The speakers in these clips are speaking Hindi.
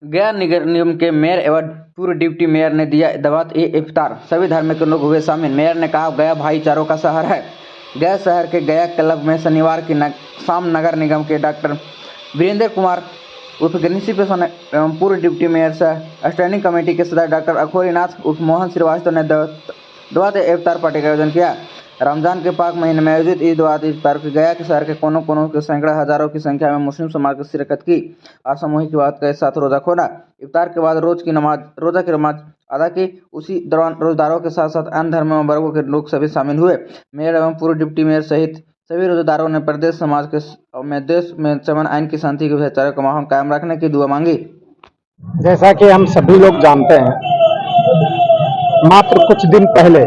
गया नगर निगम के मेयर एवं पूर्व डिप्टी मेयर ने दिया दावत-ए-इफ्तार, सभी धार्मिक लोग हुए शामिल। मेयर ने कहा, गया भाईचारों का शहर है। गया शहर के गया क्लब में शनिवार की शाम नगर निगम के डॉक्टर वीरेंद्र कुमार उर्फ गणेशी प्रसन्न एवं पूर्व डिप्टी मेयर सह स्टैंडिंग कमेटी के सदस्य डॉक्टर अखोरी नाथ उर्फ मोहन श्रीवास्तव ने दावत-ए-इफ्तार पार्टी का आयोजन किया। रमजान के पाक महीने में आयोजित इस दावत-ए-इफ्तार की गया के शहर के कोनों कोनों के सैकड़ों हजारों की संख्या में मुस्लिम समाज की शिरकत की और सामूहिक इबादत के साथ रोजा खोला। इफ्तार के बाद रोजा की नमाज अदा की। उसी दौरान रोजेदारों के साथ साथ अन्य धर्मों वर्गों के लोग सभी शामिल हुए। मेयर एवं पूर्व डिप्टी मेयर सहित सभी रोजेदारों ने प्रदेश समाज के में देश में चमन आइन की शांति के भाईचारे का माहौल कायम रखने की दुआ मांगी। जैसा कि हम सभी लोग जानते हैं, मात्र कुछ दिन पहले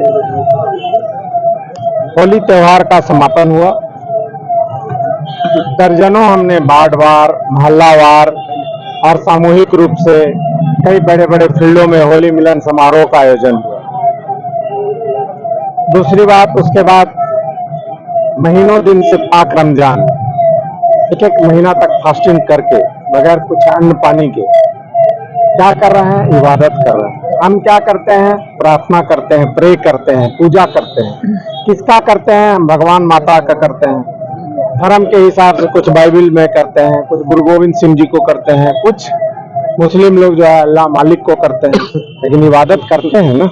होली त्योहार का समापन हुआ। दर्जनों हमने वार्डवार, मोहल्लावार और सामूहिक रूप से कई बड़े बड़े फील्डों में होली मिलन समारोह का आयोजन हुआ। दूसरी बात, उसके बाद महीनों दिन से पाक रमजान, एक महीना तक फास्टिंग करके बगैर कुछ अन्न पानी के क्या कर रहे हैं? इबादत कर रहे हैं। हम क्या करते हैं? प्रार्थना करते हैं, प्रे करते हैं, पूजा करते हैं। किसका करते हैं? हम भगवान माता का करते हैं। धर्म के हिसाब से कुछ बाइबिल में करते हैं, कुछ गुरु गोविंद सिंह जी को करते हैं, कुछ मुस्लिम लोग जो है अल्लाह मालिक को करते हैं। लेकिन इबादत करते हैं ना,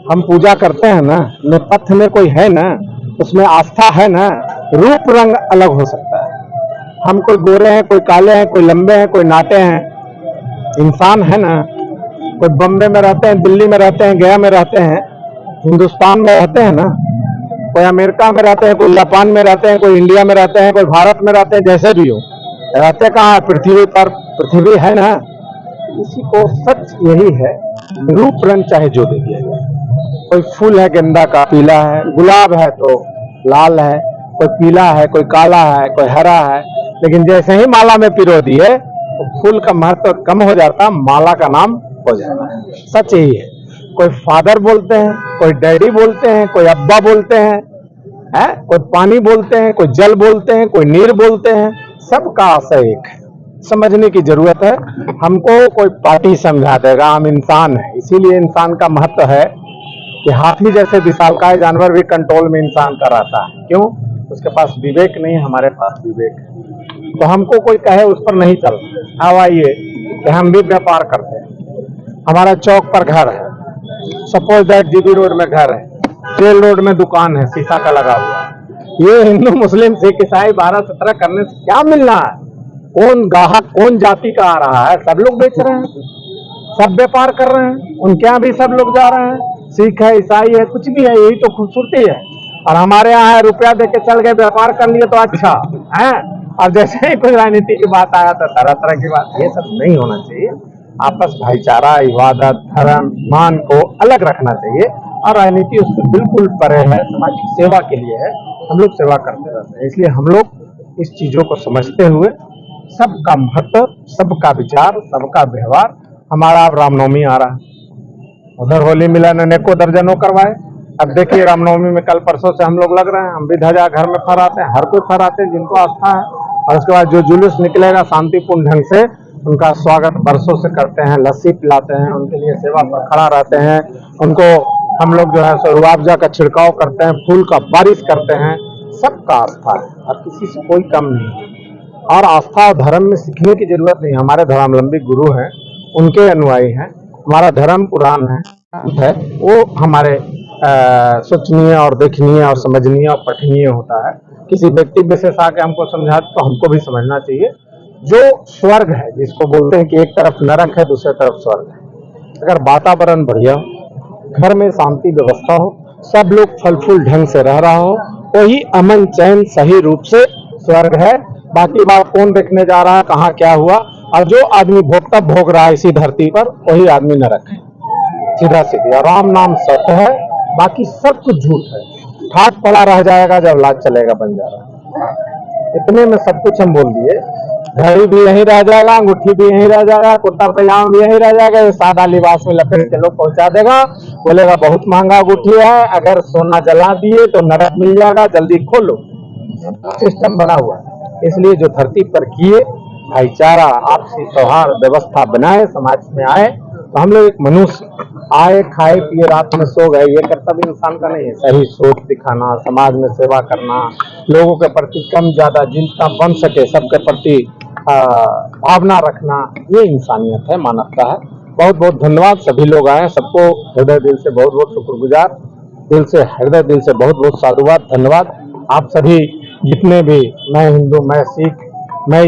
हम पूजा करते हैं ना, नेपथ्य में कोई है ना, उसमें आस्था है ना। रूप रंग अलग हो सकता है, हम कोई गोरे हैं, कोई काले हैं, कोई लंबे हैं, कोई नाटे हैं, इंसान है ना। कोई बम्बे में रहते हैं, दिल्ली में रहते हैं, गया में रहते हैं, हिंदुस्तान में रहते हैं ना, कोई अमेरिका में रहते हैं, कोई जापान में रहते हैं, कोई इंडिया में रहते हैं, कोई भारत में रहते हैं। जैसे भी हो, रहते कहाँ है? पृथ्वी पर। पृथ्वी है ना। इसी को सच यही है, रूप रंग चाहे जो दे दिया जाए। कोई फूल है गेंदा का, पीला है, गुलाब है तो लाल है, कोई पीला है, कोई काला है, कोई हरा है। लेकिन जैसे ही माला में पिरो दिए तो फूल का महत्व कम हो जाता, माला का नाम हो जाता है। सच यही है। कोई फादर बोलते हैं, कोई डैडी बोलते हैं, कोई अब्बा बोलते हैं, कोई पानी बोलते हैं, कोई जल बोलते हैं, कोई नीर बोलते हैं। सबका आशय एक है, समझने की जरूरत है। हमको कोई पार्टी समझा देगा, हम इंसान हैं। इसीलिए इंसान का महत्व है कि हाथी जैसे विशालकाय जानवर भी कंट्रोल में इंसान का रहता है। क्यों? उसके पास विवेक नहीं, हमारे पास विवेक है। तो हमको कोई कहे उस पर नहीं चलना। अब आइए कि हम भी व्यापार करते हैं। हमारा चौक पर घर है, सपोज दैट जीबी रोड में घर है, जेल रोड में दुकान है, शीशा का लगा हुआ। ये हिंदू मुस्लिम सिख ईसाई 12-17 करने से क्या मिलना है? कौन ग्राहक कौन जाति का आ रहा है? सब लोग बेच रहे हैं, सब व्यापार कर रहे हैं, उनके यहाँ भी सब लोग जा रहे हैं। सिख है, ईसाई है, कुछ भी है, यही तो खूबसूरती है। और हमारे यहाँ है, रुपया दे के चल गए, व्यापार कर लिए तो अच्छा है। और जैसे ही कोई राजनीति की बात आया तो तरह तरह की बात। ये सब नहीं होना चाहिए। आपस भाईचारा, इबादत, धर्म, मान को अलग रखना चाहिए और राजनीति उससे बिल्कुल परे है, सामाजिक सेवा के लिए है। हम लोग सेवा करते रहते हैं, इसलिए हम लोग इस चीजों को समझते हुए सबका महत्व, सबका विचार, सबका व्यवहार। हमारा अब रामनवमी आ रहा है, उधर होली मिलन अनेकों दर्जनों करवाए। अब देखिए रामनवमी में कल परसों से हम लोग लग रहे हैं, हम भी ध्वजा घर में फहराते हैं, हर कोई फहराते हैं जिनको आस्था है। और उसके बाद जो जुलूस निकलेगा शांतिपूर्ण ढंग से उनका स्वागत बरसों से करते हैं, लस्सी पिलाते हैं, उनके लिए सेवा पर खड़ा रहते हैं। उनको हम लोग जो है रुआवजा का छिड़काव करते हैं, फूल का बारिश करते हैं। सबका आस्था है और किसी से कोई कम नहीं है। और आस्था और धर्म में सीखने की जरूरत नहीं। हमारे धर्मावलंबी गुरु हैं, उनके अनुयायी हैं। हमारा धर्म पुराण है, वो हमारे सोचनीय और देखनीय और समझनीय और पठनीय होता है। किसी व्यक्ति विशेष आके हमको समझा तो हमको भी समझना चाहिए। जो स्वर्ग है, जिसको बोलते हैं कि एक तरफ नरक है, दूसरी तरफ स्वर्ग है। अगर वातावरण बढ़िया हो, घर में शांति व्यवस्था हो, सब लोग फल फूल ढंग से रह रहा हो, वही अमन चैन सही रूप से स्वर्ग है। बाकी बात कौन देखने जा रहा है, कहाँ क्या हुआ। और जो आदमी भोगता भोग रहा है इसी धरती पर, वही आदमी नरक है, सीधा सीधी। और राम नाम सत्य है, बाकी सब कुछ झूठ है। ठाट पड़ा रह जाएगा जब लाज चलेगा बंजारा। इतने में सब कुछ हम बोल दिए। घड़ी भी यहीं रह जाएगा, अंगूठी भी यहीं रह जाएगा, कुर्ता पैजामा भी यहीं रह जाएगा। ये सादा लिबास में लपेट के लोग पहुंचा देगा, बोलेगा बहुत महंगा अंगूठी है, अगर सोना जला दिए तो नरक मिल जाएगा, जल्दी खोलो। सिस्टम बना हुआ है। इसलिए जो धरती पर किए भाईचारा, आपसी सौहार्द व्यवस्था बनाए, समाज में आए। तो हम लोग एक मनुष्य आए, खाए पिए, रात में सो गए, ये कर्तव्य इंसान का नहीं है। सही सोच दिखाना, समाज में सेवा करना, लोगों के प्रति कम ज्यादा जितना बन सके सबके प्रति भावना रखना, ये इंसानियत है, मानवता है। बहुत बहुत धन्यवाद, सभी लोग आए, सबको हृदय दिल से बहुत बहुत शुक्रगुजार, दिल से हृदय दिल से बहुत बहुत साधुवाद, धन्यवाद। आप सभी जितने भी, मैं हिंदू, मैं सिख, मैं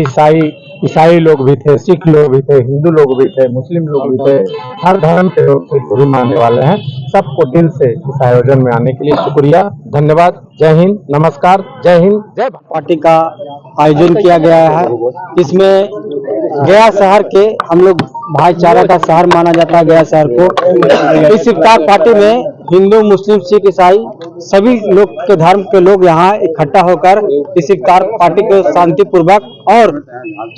ईसाई लोग भी थे, सिख लोग भी थे, हिंदू लोग भी थे, मुस्लिम लोग भी थे, हर धर्म के लोग गुरु मानने वाले हैं, सबको दिल से इस आयोजन में आने के लिए शुक्रिया, धन्यवाद। जय हिंद, नमस्कार, जय हिंद, जय भारत। पार्टी का आयोजन किया गया है। इसमें गया शहर के हम लोग भाईचारा का शहर माना जाता है गया शहर को। इस इफ्तार पार्टी में हिंदू, मुस्लिम, सिख, ईसाई सभी लोग के धर्म के लोग यहाँ इकट्ठा होकर इस इफ्तार पार्टी को शांतिपूर्वक और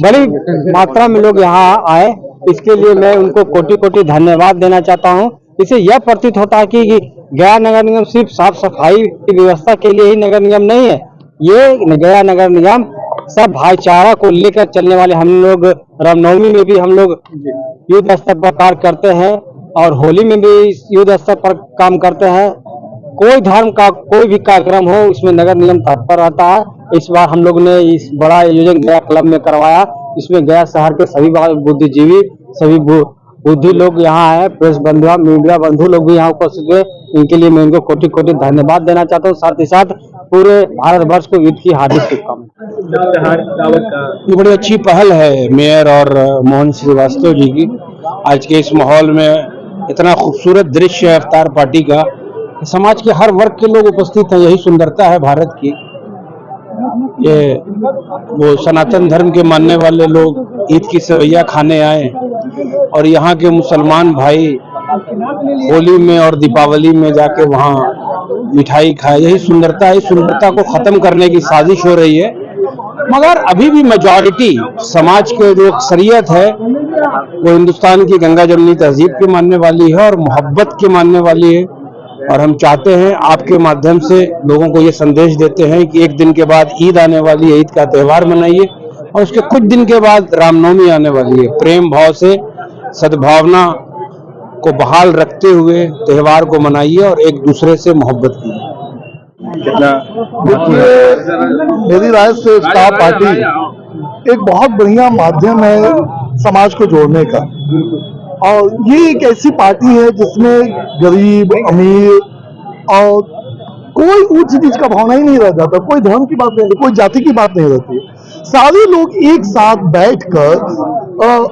बड़ी मात्रा में लोग यहाँ आए, इसके लिए मैं उनको कोटि कोटि धन्यवाद देना चाहता हूँ। इससे यह प्रतीत होता है कि गया नगर निगम सिर्फ साफ सफाई की व्यवस्था के लिए ही नगर निगम नहीं है, ये गया नगर निगम सब भाईचारा को लेकर चलने वाले। हम लोग रामनवमी में भी हम लोग युद्ध स्तर पर कार्य करते हैं और होली में भी युद्ध स्तर पर काम करते हैं। कोई धर्म का कोई भी कार्यक्रम हो, इसमें नगर निगम तत्पर रहता है। इस बार हम लोग ने इस बड़ा आयोजन गया क्लब में करवाया, इसमें गया शहर के सभी बुद्धिजीवी, सभी बुद्धि लोग यहाँ आए, प्रेस बंधु, मीडिया बंधु लोग भी यहाँ उपस्थित हुए, इनके लिए मैं इनको कोटि कोटि धन्यवाद देना चाहता हूँ। साथ ही साथ पूरे भारतवर्ष को ईद की हार्दिक शुभकामनाएं। ये बड़ी अच्छी पहल है मेयर और मोहन श्रीवास्तव जी की। आज के इस माहौल में इतना खूबसूरत दृश्य है इफ्तार पार्टी का, समाज के हर वर्ग के लोग उपस्थित हैं, यही सुंदरता है भारत की। ये वो सनातन धर्म के मानने वाले लोग ईद की सेवैया खाने आए और यहाँ के मुसलमान भाई होली में और दीपावली में जाके वहाँ मिठाई खाए, यही सुंदरता है। इस सुंदरता को खत्म करने की साजिश हो रही है, मगर अभी भी मेजॉरिटी समाज के जो अक्सरियत है वो हिंदुस्तान की गंगा जमनी तहजीब की मानने वाली है और मोहब्बत की मानने वाली है। और हम चाहते हैं आपके माध्यम से लोगों को ये संदेश देते हैं कि एक दिन के बाद ईद आने वाली है, ईद का त्यौहार मनाइए और उसके कुछ दिन के बाद रामनवमी आने वाली है। प्रेम भाव से, सद्भावना को बहाल रखते हुए त्यौहार को मनाइए और एक दूसरे से मोहब्बत कीजिए। देखिए, मेरी राय से इफ्तार पार्टी एक बहुत बढ़िया माध्यम है समाज को जोड़ने का, और ये एक ऐसी पार्टी है जिसमें गरीब, अमीर और कोई ऊंच नीच का भावना ही नहीं रह जाता, कोई धर्म की बात नहीं रहती, कोई जाति की बात नहीं रहती। सारे लोग एक साथ बैठकर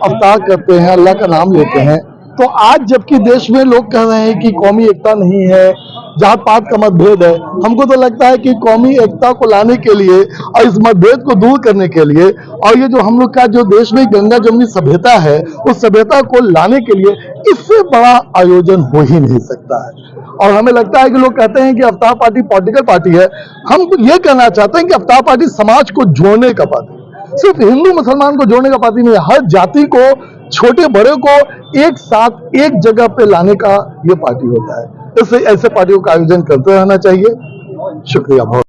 इफ्तार करते हैं, अल्लाह का नाम लेते हैं। तो आज जबकि देश में लोग कह रहे हैं कि कौमी एकता नहीं है, जात पात का मतभेद है, हमको तो लगता है कि कौमी एकता को लाने के लिए और इस मतभेद को दूर करने के लिए, और ये जो हम लोग का जो देश में गंगा जमनी सभ्यता है, उस सभ्यता को लाने के लिए इससे बड़ा आयोजन हो ही नहीं सकता है। और हमें लगता है कि लोग कहते हैं कि इफ्तार पार्टी पॉलिटिकल पार्टी है, हम ये कहना चाहते हैं कि इफ्तार पार्टी समाज को जोड़ने का पार्टी, सिर्फ हिंदू मुसलमान को जोड़ने का पार्टी नहीं है, हर जाति को, छोटे बड़े को एक साथ एक जगह पे लाने का ये पार्टी होता है। इससे ऐसे पार्टियों का आयोजन करते रहना चाहिए। शुक्रिया बहुत।